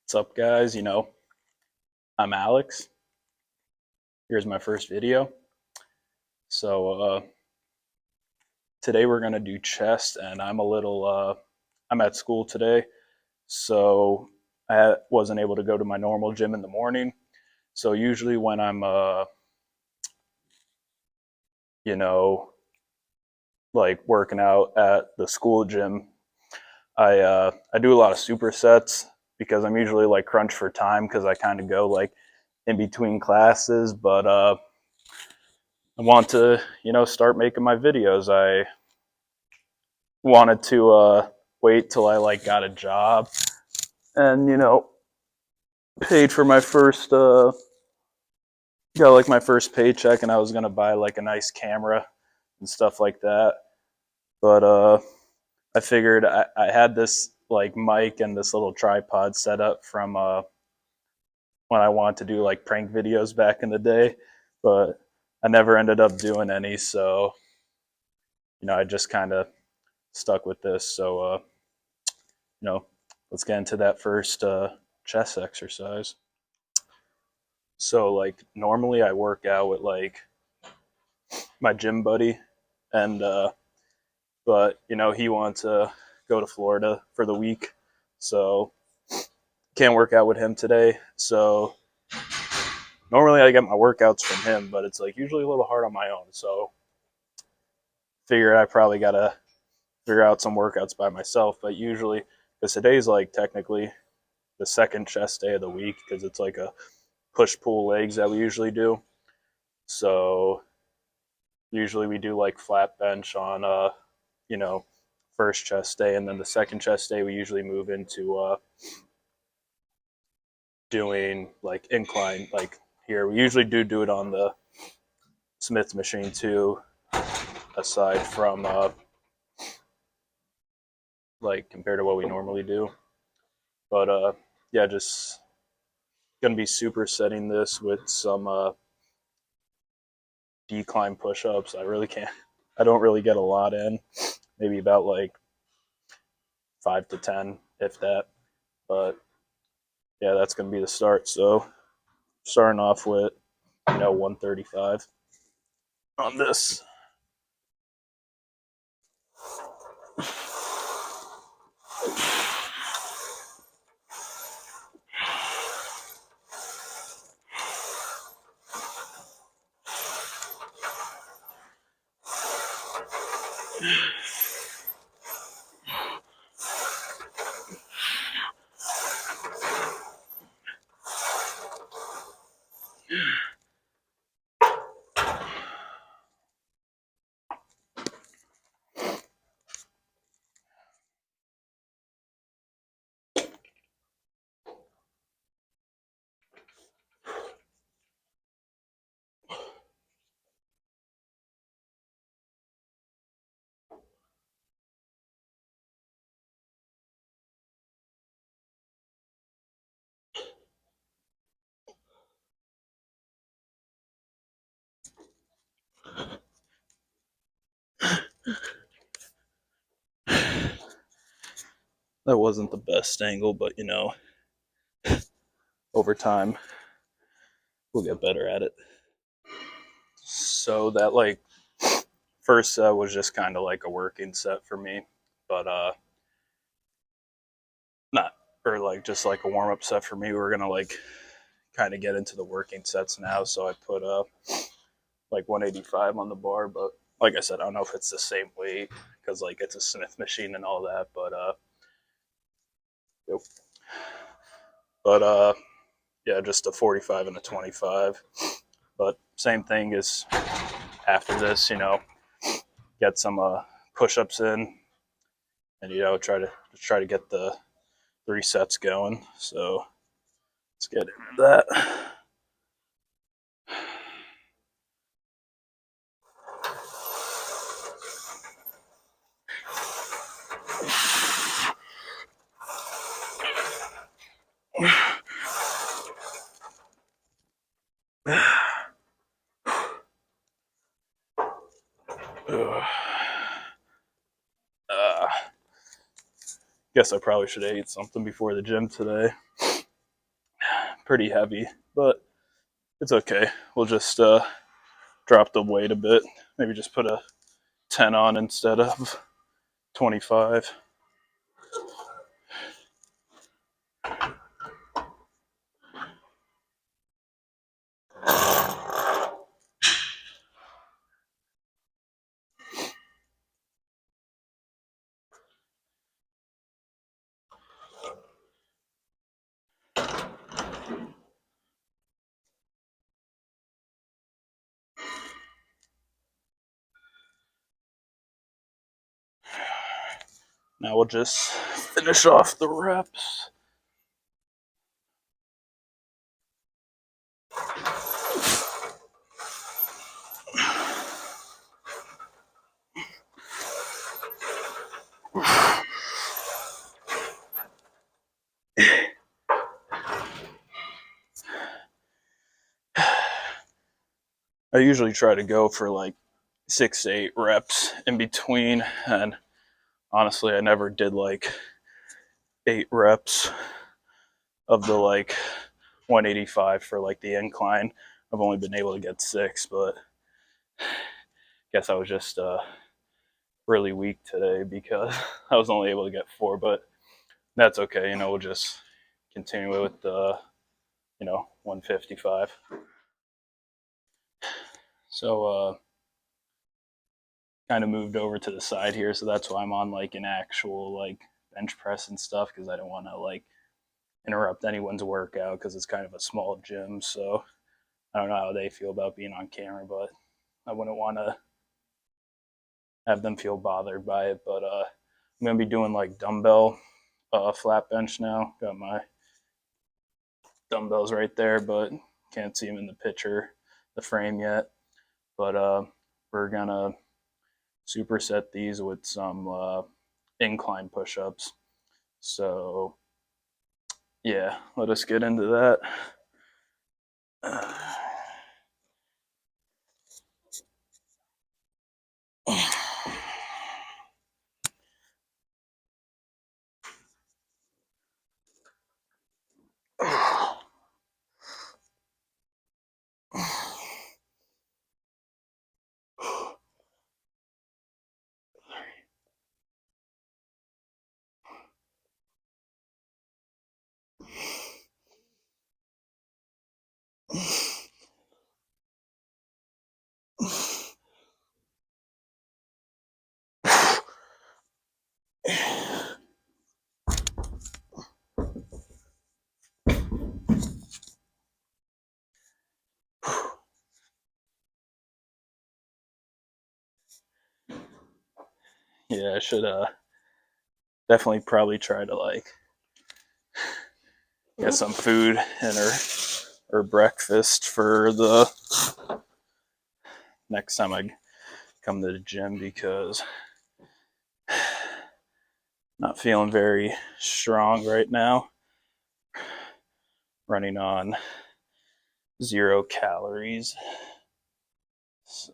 What's up, guys? I'm Alex. Here's my first video. So, today we're gonna do chest, and I'm at school today, so I wasn't able to go to my normal gym in the morning. So usually when I'm, you know, like working out at the school gym, I do a lot of supersets because I'm usually like crunched for time because I kind of go like in between classes, but I want to, start making my videos. I wanted to wait till I like got a job and paid for my first got like my first paycheck, and I was gonna buy like a nice camera and stuff like that. But I figured I had this like mic and this little tripod set up from when I wanted to do like prank videos back in the day, but I never ended up doing any. So I just kind of stuck with this. So you know, let's get into that first chest exercise. So like normally I work out with like my gym buddy, and but he wants to go to Florida for the week, so can't work out with him today. So normally I get my workouts from him, but it's like usually a little hard on my own. So figure I probably gotta figure out some workouts by myself. But usually, because today's like technically the second chest day of the week, because it's like a push pull legs that we usually do. So usually we do like flat bench on you know first chest day, and then the second chest day we usually move into doing like incline. Like here we usually do it on the Smith machine too, aside from like compared to what we normally do. But yeah, just gonna be supersetting this with some decline push-ups. I don't really get a lot in, maybe about like 5 to 10 if that. But yeah, that's gonna be the start. So starting off with 135 on this. That wasn't the best angle, but over time we'll get better at it. So that like first set was just kind of like a working set for me, but not or like just like a warm up set for me. We're gonna like kind of get into the working sets now. So I put like 185 on the bar, but like I said, I don't know if it's the same weight because like it's a Smith machine and all that. But yep. But yeah, just a 45 and a 25. But same thing as after this, get some push-ups in, and try to get the 3 sets going. So let's get into that. Uh, Guess I probably should have ate something before the gym today. pretty heavy, but it's okay. We'll just drop the weight a bit. Maybe just put a 10 on instead of 25. Now we'll just finish off the reps. I usually try to go for like 6 to 8 reps in between, and honestly, I never did like 8 reps of the like 185 for like the incline. I've only been able to get 6, but I guess I was just really weak today because I was only able to get 4, but that's okay. We'll just continue with the 155. So kind of moved over to the side here, so that's why I'm on like an actual like bench press and stuff, because I don't want to like interrupt anyone's workout because it's kind of a small gym. So I don't know how they feel about being on camera, but I wouldn't want to have them feel bothered by it. But I'm gonna be doing like dumbbell flat bench now. Got my dumbbells right there, but can't see them in the picture, the frame yet. But we're gonna superset these with some incline push-ups. So yeah, let us get into that. Yeah, I should definitely probably try to like get some food in or breakfast for the next time I come to the gym, because I'm not feeling very strong right now. Running on 0 calories. So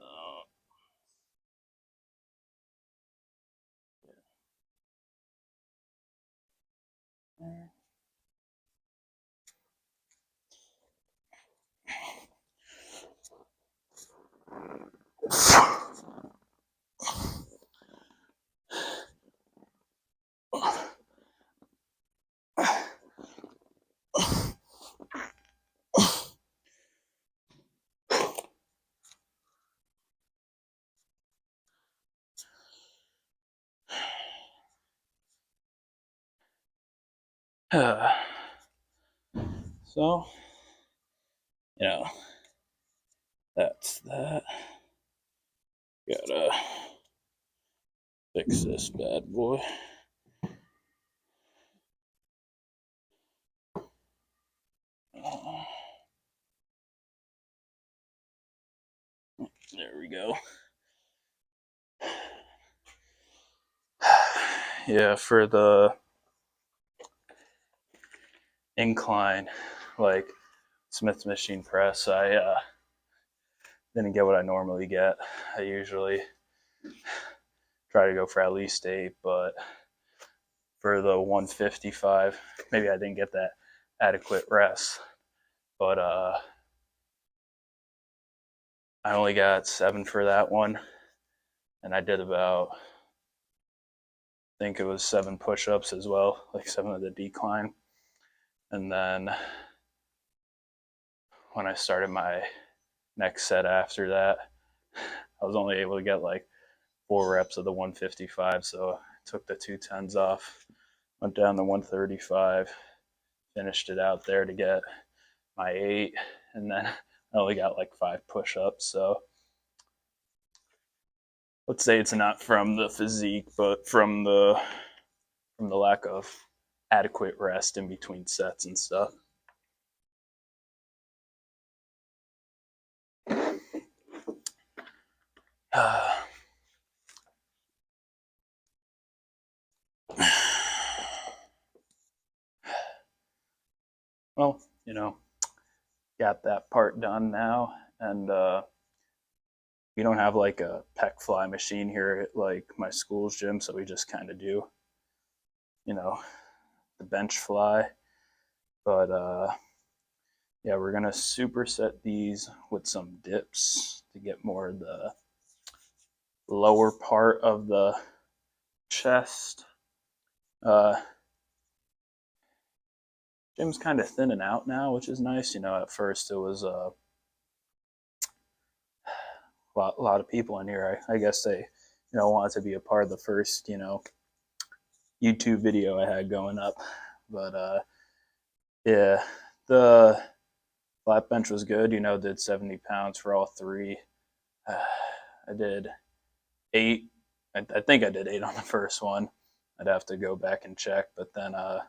so that's that. Gotta fix this bad boy. There we go. Yeah, for the incline, like Smith's machine press, I didn't get what I normally get. I usually try to go for at least 8, but for the 155, maybe I didn't get that adequate rest. but I only got 7 for that one, and I did about, I think it was 7 push-ups as well, like 7 of the decline. And then when I started my next set after that, I was only able to get like 4 reps of the 155, so I took the 210s off, went down to 135, finished it out there to get my 8, and then I only got like 5 push-ups. So let's say it's not from the physique, but from the lack of adequate rest in between sets and stuff. Well, got that part done now, and we don't have like a pec fly machine here at like my school's gym, so we just kind of do, the bench fly. But yeah, we're gonna superset these with some dips to get more of the lower part of the chest. Gym's kind of thinning out now, which is nice. At first it was a lot of people in here. I guess they, wanted to be a part of the first, YouTube video I had going up. But yeah, the flat bench was good. Did 70 pounds for all 3. I did 8. I think I did 8 on the first one. I'd have to go back and check. But then I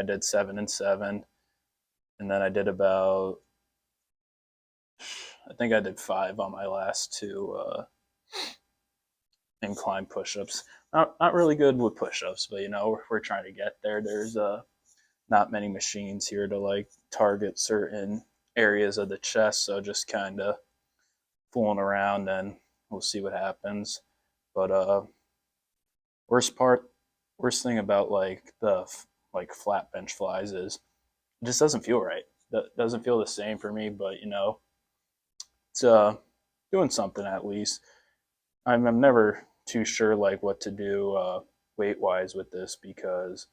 did 7 and 7, and then I did about, I think I did 5 on my last 2 incline push-ups. Not really good with push-ups, but we're trying to get there. There's not many machines here to like target certain areas of the chest, so just kind of fooling around, and we'll see what happens. But worst thing about like the flat bench flies is it just doesn't feel right. That doesn't feel the same for me, but it's doing something at least. I'm never too sure like what to do weight wise with this, because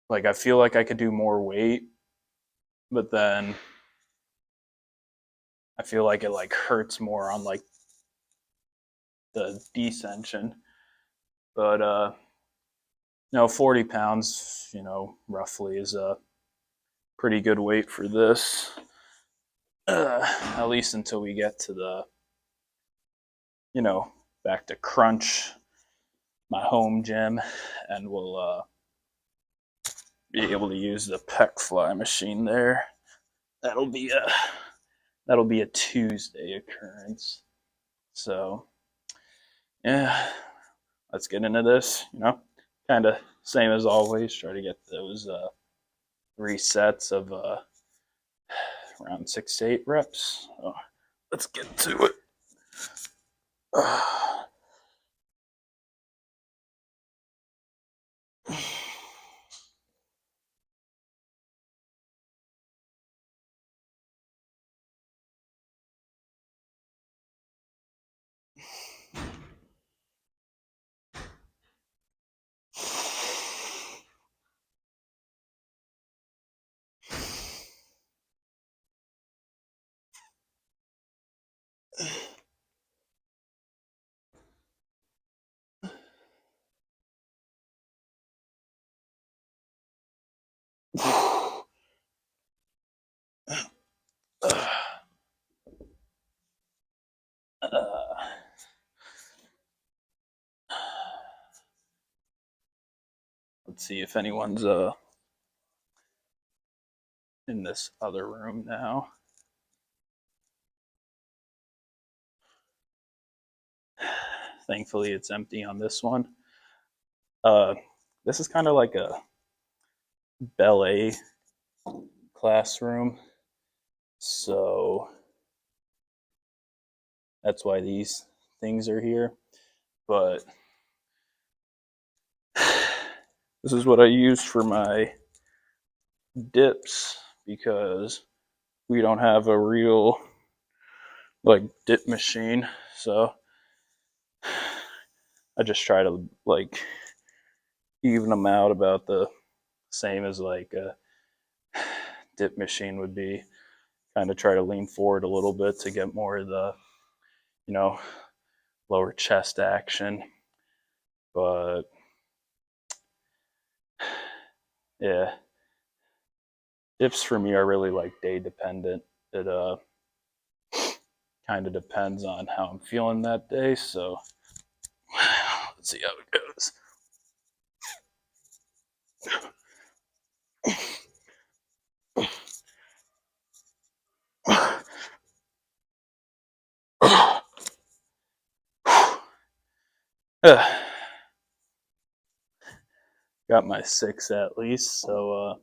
like I feel like I could do more weight, but then I feel like it like hurts more on like the descension. But 40 pounds, roughly is a pretty good weight for this. At least until we get to the, back to crunch, my home gym, and we'll be able to use the pec fly machine there. That'll be a Tuesday occurrence. So yeah, let's get into this. Kind of same as always. Try to get those 3 sets of around 6 to 8 reps. So let's get to it. Let's see if anyone's in this other room now. Thankfully, it's empty on this one. This is kind of like a ballet classroom, so that's why these things are here. But this is what I use for my dips, because we don't have a real like dip machine. So I just try to like even them out about the same as like a dip machine would be. Kind of try to lean forward a little bit to get more of the, you know, lower chest action. But yeah, dips for me are really like day dependent. It kind of depends on how I'm feeling that day. So let's see how it goes. Got my 6 at least, so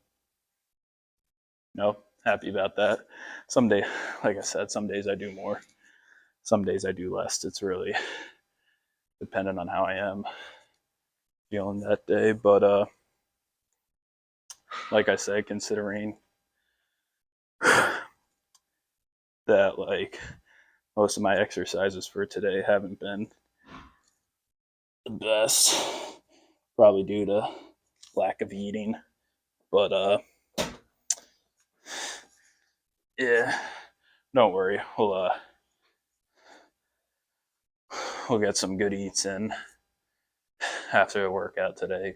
no, happy about that. Some day, like I said, some days I do more, some days I do less. It's really dependent on how I am feeling that day. But like I said, considering that like most of my exercises for today haven't been the best, probably due to lack of eating. But yeah, don't worry. We'll get some good eats in after the workout today.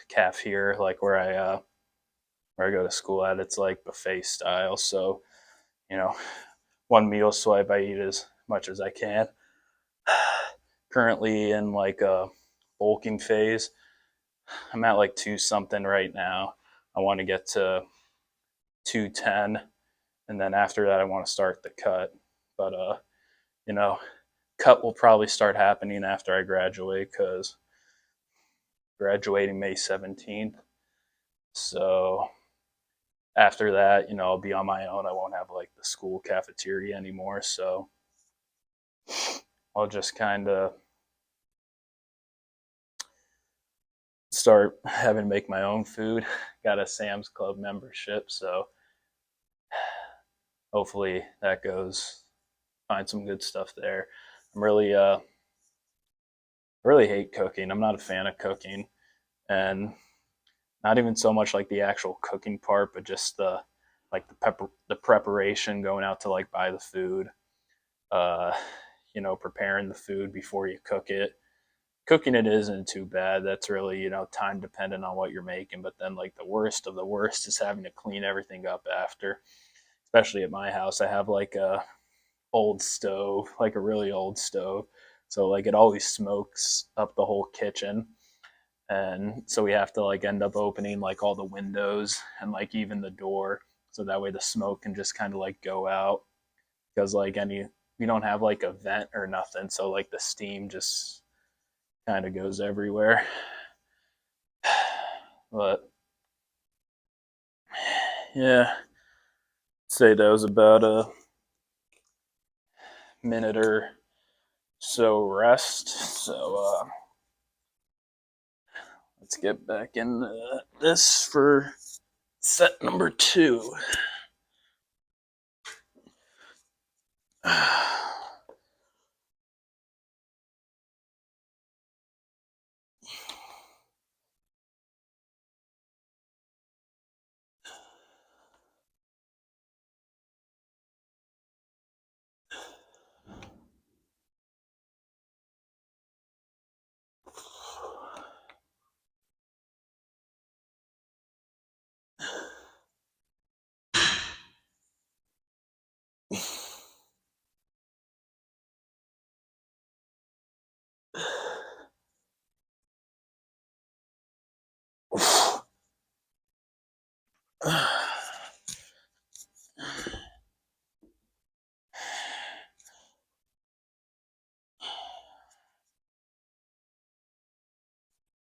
Calf here, like where I go to school at, it's like buffet style. So you know, one meal swipe, I eat as much as I can. Currently in like a bulking phase. I'm at like 2 something right now. I want to get to 210, and then after that I want to start the cut. But you know, cut will probably start happening after I graduate because graduating May 17th. So after that, I'll be on my own. I won't have like the school cafeteria anymore. So I'll just kind of start having to make my own food. Got a Sam's Club membership, so hopefully that goes. Find some good stuff there. I'm really hate cooking. I'm not a fan of cooking, and not even so much like the actual cooking part, but just the preparation, going out to like buy the food, uh, preparing the food before you cook it. Cooking it isn't too bad. That's really, time dependent on what you're making. But then like the worst of the worst is having to clean everything up after. Especially at my house, I have like a old stove, like a really old stove. So like it always smokes up the whole kitchen. And so we have to like end up opening like all the windows and like even the door, so that way the smoke can just kind of like go out, because like any we don't have like a vent or nothing, so like the steam just kind of goes everywhere. But yeah, I'd say that was about a minute or so rest. So let's get back into this for set number 2.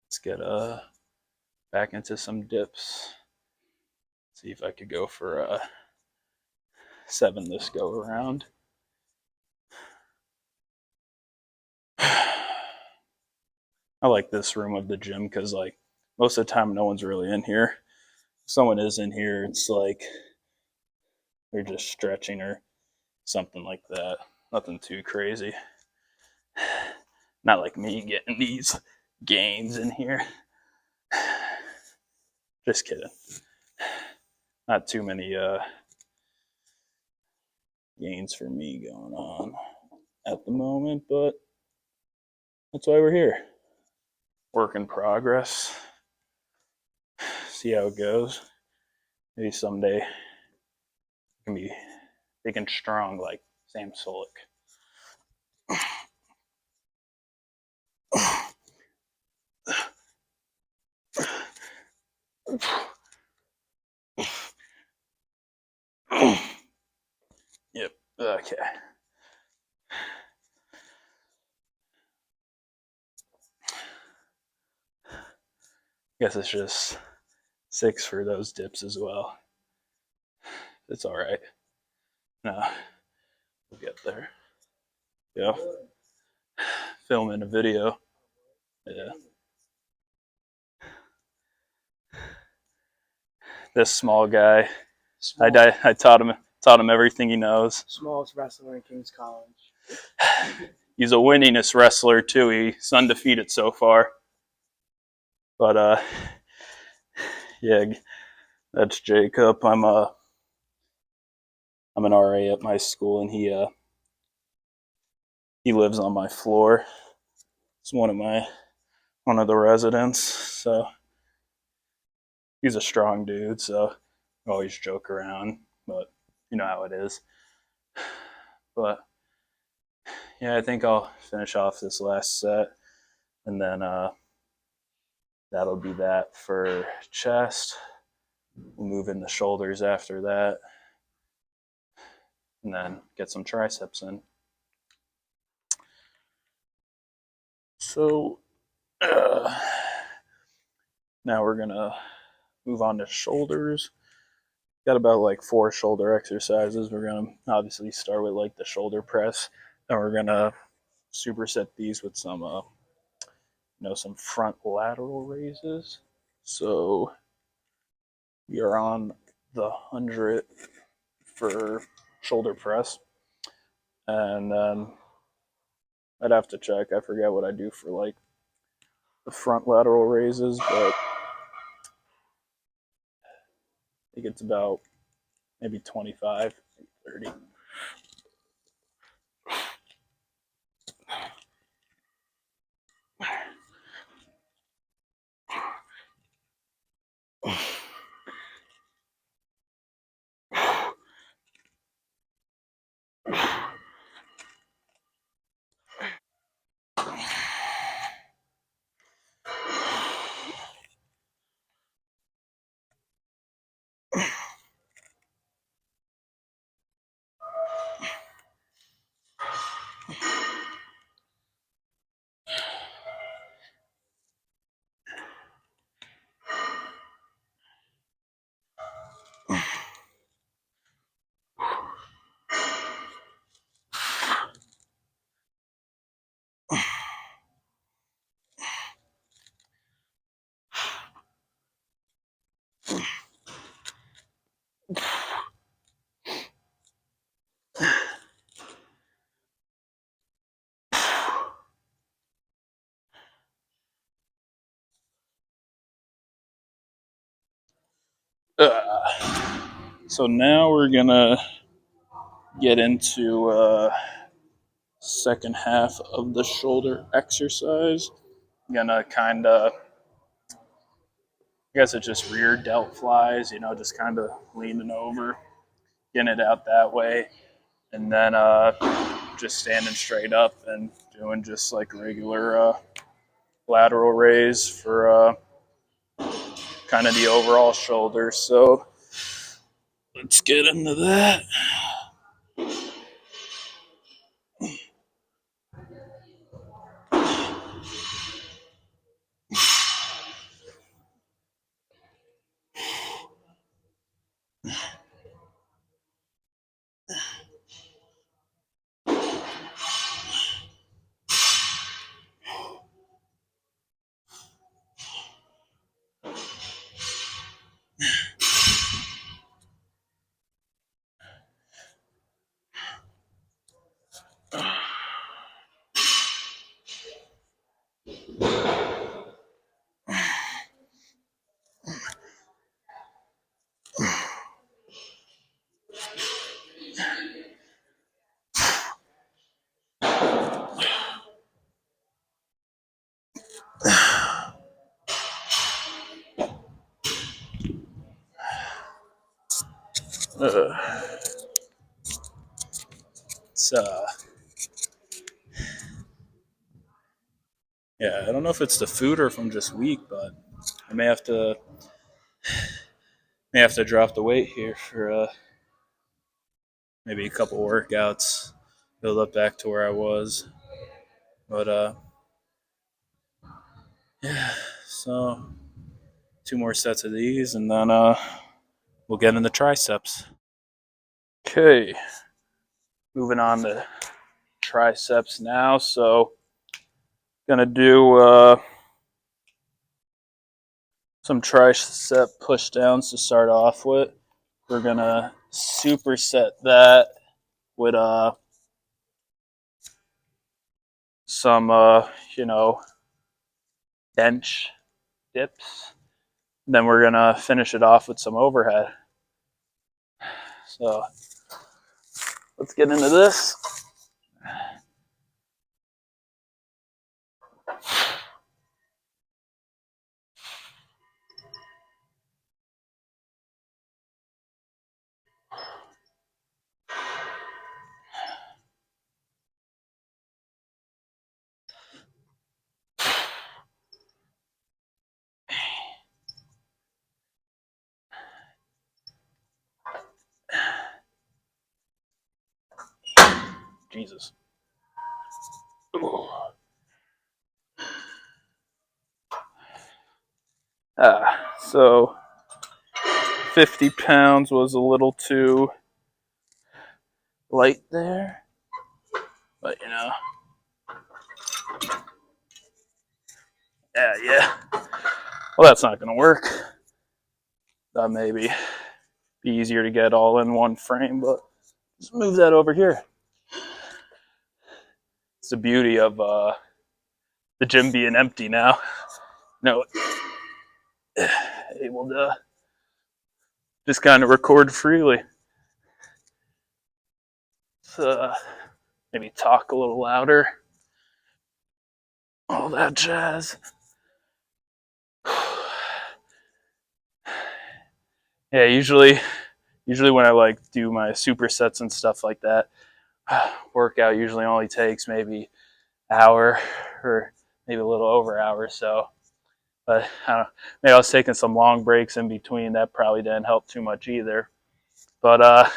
Let's get back into some dips. See if I could go for 7 this go around. I like this room of the gym because like most of the time no one's really in here. someone is in here, it's like they're just stretching or something like that. Nothing too crazy. Not like me getting these gains in here. Just kidding. Not too many gains for me going on at the moment, but that's why we're here. Work in progress. See how it goes. Maybe someday I can be big and strong like Sam Sulek. Yep. Okay. Guess it's just 6 for those dips as well. It's all right. No, we'll get there. Yeah. Filming a video. Yeah. This small guy. I taught him everything he knows. Smallest wrestler in King's College. He's a winningest wrestler too. He's undefeated so far. But yeah, that's Jacob. I'm an RA at my school, and he lives on my floor. It's one of the residents. So he's a strong dude. So I always joke around, but you know how it is. But yeah, I think I'll finish off this last set, and then that'll be that for chest. We'll move into shoulders after that, and then get some triceps in. So now we're gonna move on to shoulders. Got about like 4 shoulder exercises. We're gonna obviously start with like the shoulder press, and we're gonna superset these with some some front lateral raises. So we are on the 100 for shoulder press, and then I'd have to check. I forget what I do for like the front lateral raises, but I think it's about maybe 25, 30. So now we're gonna get into second half of the shoulder exercise. Gonna kind of, I guess it's just rear delt flies, just kind of leaning over, getting it out that way, and then just standing straight up and doing just like regular lateral raise for kind of the overall shoulder. So let's get into that. It's yeah, I don't know if it's the food or if I'm just weak, but I may have to drop the weight here for maybe a couple workouts, build up back to where I was. But yeah, so 2 more sets of these, and then we'll get into triceps. Okay, moving on to triceps now. So gonna do some tricep push downs to start off with. We're gonna superset that with some bench dips. Then we're gonna finish it off with some overhead. So let's get into this. Jesus. So 50 pounds was a little too light there, but yeah. Well, that's not gonna work. That maybe be easier to get all in one frame, but let's move that over here. It's the beauty of the gym being empty now. No, able to just kind of record freely. So maybe talk a little louder. All that jazz. Yeah, usually when I like do my supersets and stuff like that, workout usually only takes maybe an hour or maybe a little over an hour. So, but I don't know, maybe I was taking some long breaks in between. That probably didn't help too much either. But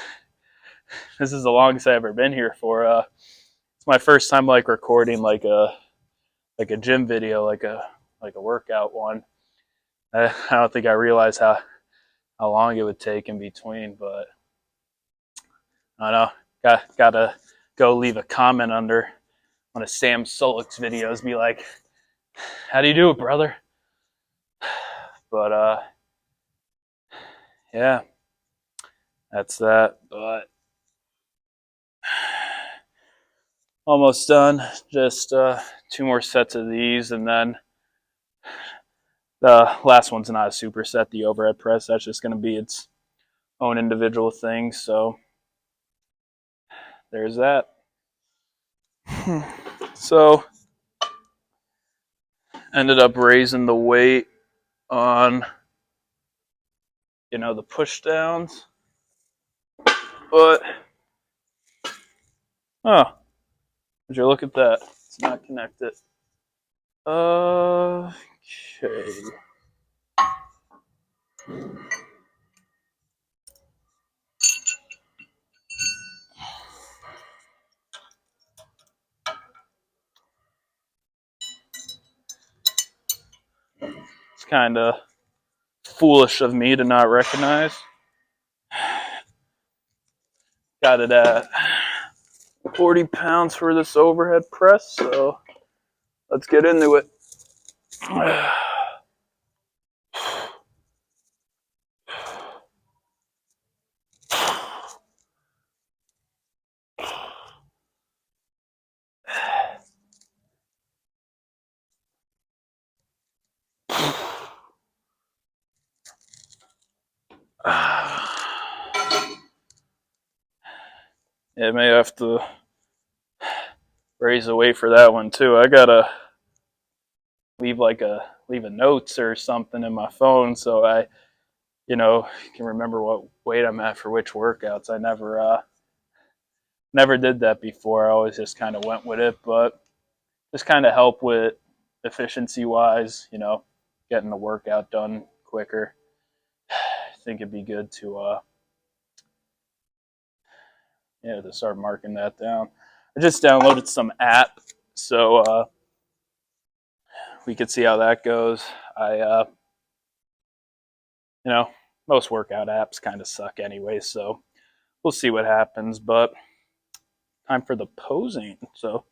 this is the longest I've ever been here for. It's my first time like recording like a gym video, like a workout one. I don't think I realized how long it would take in between, but I don't know. Gotta go leave a comment under one of Sam Solik's videos. Be like, "How do you do it, brother?" But yeah, that's that. But almost done. Just 2 more sets of these, and then the last one's not a superset. The overhead press. That's just gonna be its own individual thing. So there's that. So ended up raising the weight on the push downs, but oh, would you look at that? It's not connected. Okay. It's kind of foolish of me to not recognize. Got it at 40 pounds for this overhead press, so let's get into it. Yeah, may have to raise the weight for that one too. I gotta leave a notes or something in my phone, so I can remember what weight I'm at for which workouts. I never did that before. I always just kind of went with it, but just kind of help with efficiency wise, getting the workout done quicker. I think it'd be good to start marking that down. I just downloaded some app, so we could see how that goes. Most workout apps kind of suck anyway, so we'll see what happens. But time for the posing. So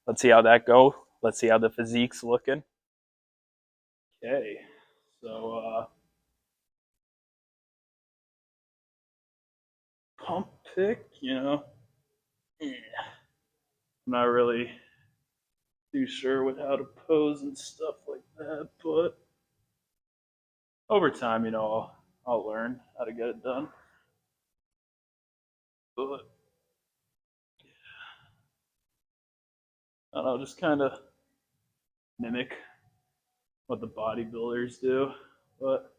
let's see how that go. Let's see how the physique's looking. Okay, so pump pick, I'm not really too sure with how to pose and stuff like that, but over time, I'll learn how to get it done. But I don't know, just kind of mimic what the bodybuilders do, but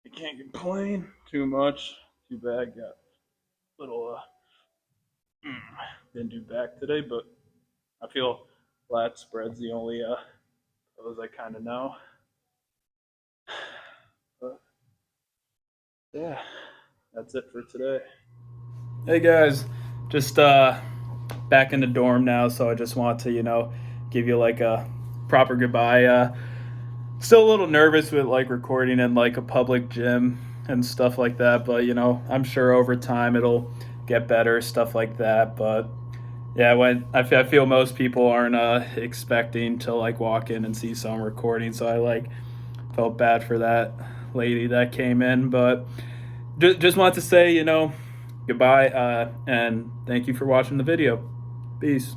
I can't complain too much. Too bad, got a little didn't do back today, but I feel lat spread's the only pose I kind of know. But yeah, that's it for today. Hey guys, just back in the dorm now, so I just want to give you like a proper goodbye. Still a little nervous with like recording in like a public gym and stuff like that, but I'm sure over time it'll get better, stuff like that. But yeah, when I feel most people aren't expecting to like walk in and see someone recording, so I like felt bad for that lady that came in. But just want to say goodbye, and thank you for watching the video. Peace.